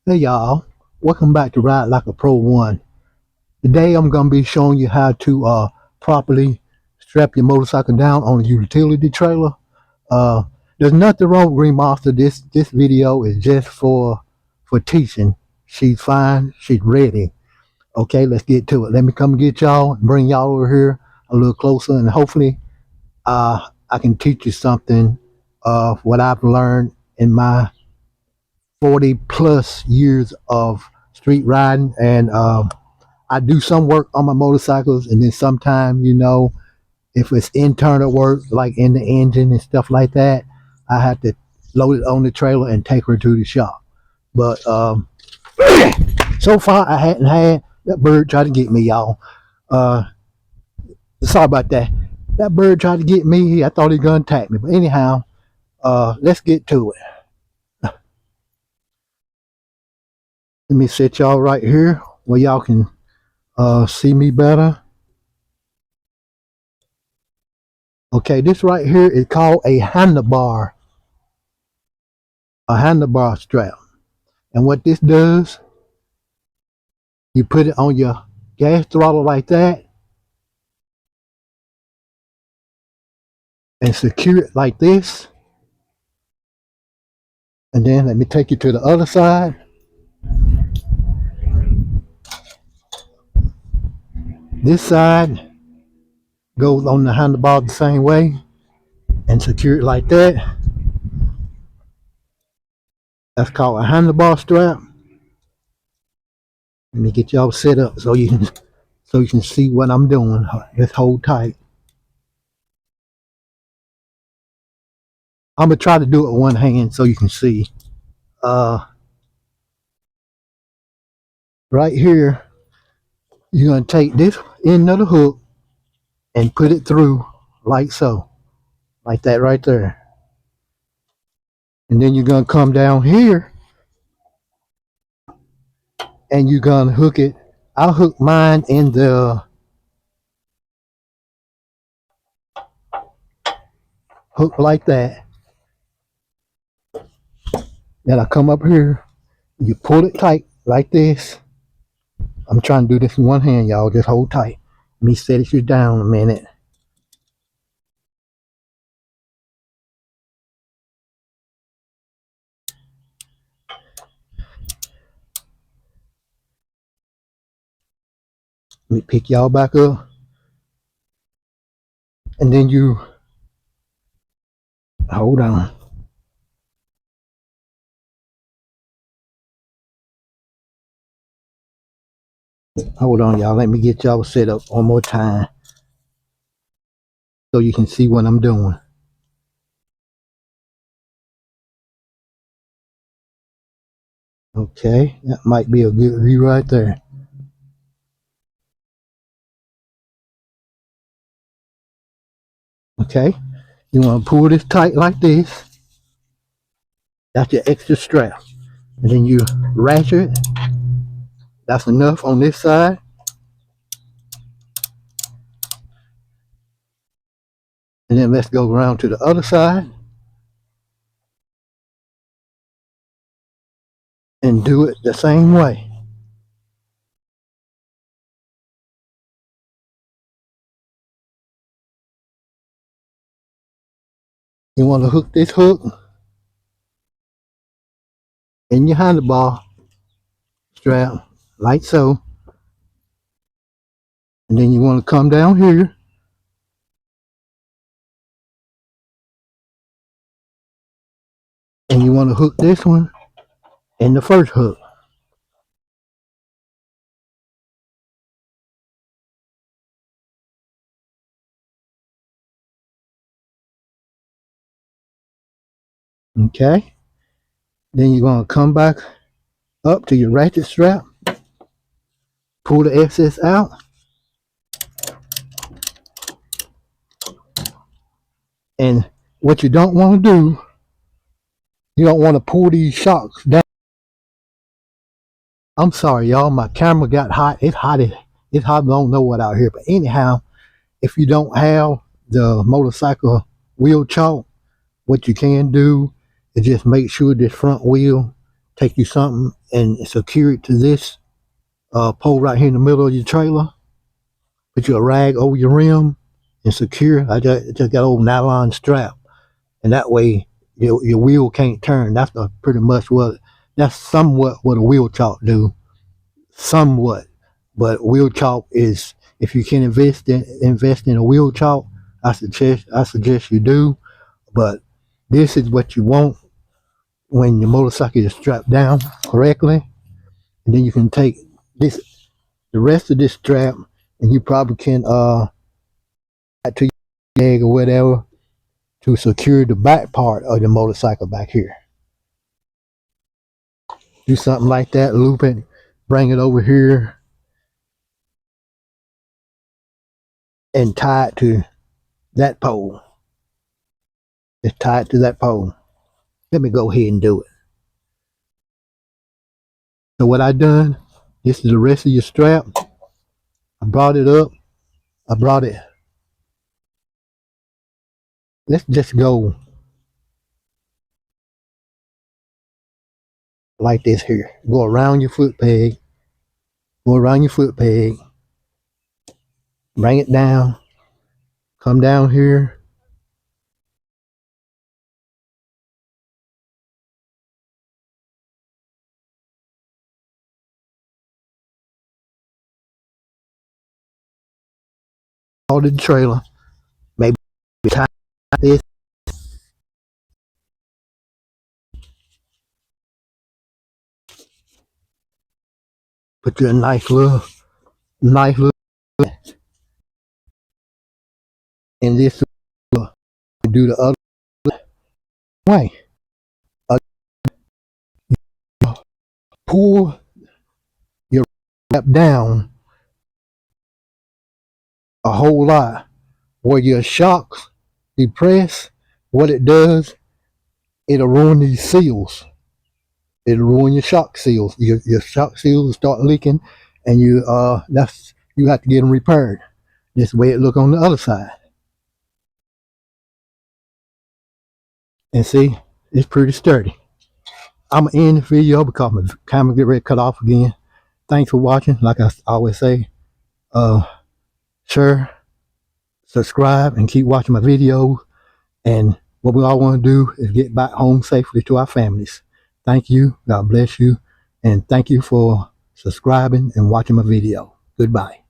Hey y'all, welcome back to Ride Like a Pro 1. Today I'm going to be showing you how to properly strap your motorcycle down on a utility trailer. Uh, there's nothing wrong with Green Monster. This video is just for teaching. She's fine, she's ready. Okay, let's get to it. Let me come get y'all and bring y'all over here a little closer, and hopefully I can teach you something of what I've learned in my 40 plus years of street riding. And I do some work on my motorcycles, and then sometimes, if it's internal work like in the engine and stuff like that, I have to load it on the trailer and take her to the shop. But so far I hadn't had that bird try to get me, y'all. uh Sorry about that. That bird tried to get me. I thought he was gonna attack me, but anyhow, let's get to it. Let me sit y'all right here where y'all can see me better. Okay, this right here is called a handlebar strap. And what this does, you put it on your gas throttle like that and secure it like this. And then let me take you to the other side. This side goes on the handlebar the same way and secure it like that. That's called a handlebar strap. Let me get y'all set up so you can see what I'm doing. Just hold tight. I'm gonna try to do it with one hand so you can see. Right here, you're gonna take this end of the hook and put it through like so, like that right there. And then you're gonna come down here and you're gonna hook it. I'll hook mine in the hook like that. Then I come up here, you pull it tight like this. I'm trying to do this in one hand, y'all. Just hold tight. Let me set you down a minute. Let me pick y'all back up. And then you hold on. Hold on, y'all. Let me get y'all set up one more time so you can see what I'm doing. Okay, that might be a good view right there. Okay, you want to pull this tight like this. That's your extra strap. And then you ratchet it. That's enough on this side. And then let's go around to the other side and do it the same way. You want to hook this hook in your handlebar strap like so. And then you want to come down here and you want to hook this one in the first hook. Okay, then you're going to come back up to your ratchet strap, pull the excess out, and what you don't want to do, you don't want to pull these shocks down. I'm sorry, y'all, my camera got hot. It's hot. It's hot. I don't know what out here, but anyhow, if you don't have the motorcycle wheel chalk, what you can do is just make sure this front wheel take you something and secure it to this pole right here in the middle of your trailer. Put your rag over your rim and secure. I just got an old nylon strap, and that way your wheel can't turn. That's pretty much that's somewhat what a wheel chalk do. Somewhat, but wheel chalk is, if you can invest in a wheel chalk, I suggest you do. But this is what you want when your motorcycle is strapped down correctly, and then you can take the rest of this strap, and you probably can to your leg or whatever to secure the back part of the motorcycle back here. Do something like that, loop it, bring it over here, and tie it to that pole. Just tie it to that pole. Let me go ahead and do it. So what I done, this is the rest of your strap. I brought it up. I brought it. Let's just go like this here. Go around your foot peg. Go around your foot peg. Bring it down. Come down here. All the trailer. Maybe tie this. Put you a nice little, and this will do the other way. Pull your strap down a whole lot where your shocks depress. What it does, it'll ruin these seals. It'll ruin your shock seals. Your shock seals start leaking, and you have to get them repaired. This way it look on the other side. And see, it's pretty sturdy. I'm gonna end the video because my camera get ready to cut off again. Thanks for watching. Like I always say, share, subscribe, and keep watching my videos. And what we all want to do is get back home safely to our families. Thank you. God bless you. And thank you for subscribing and watching my video. Goodbye.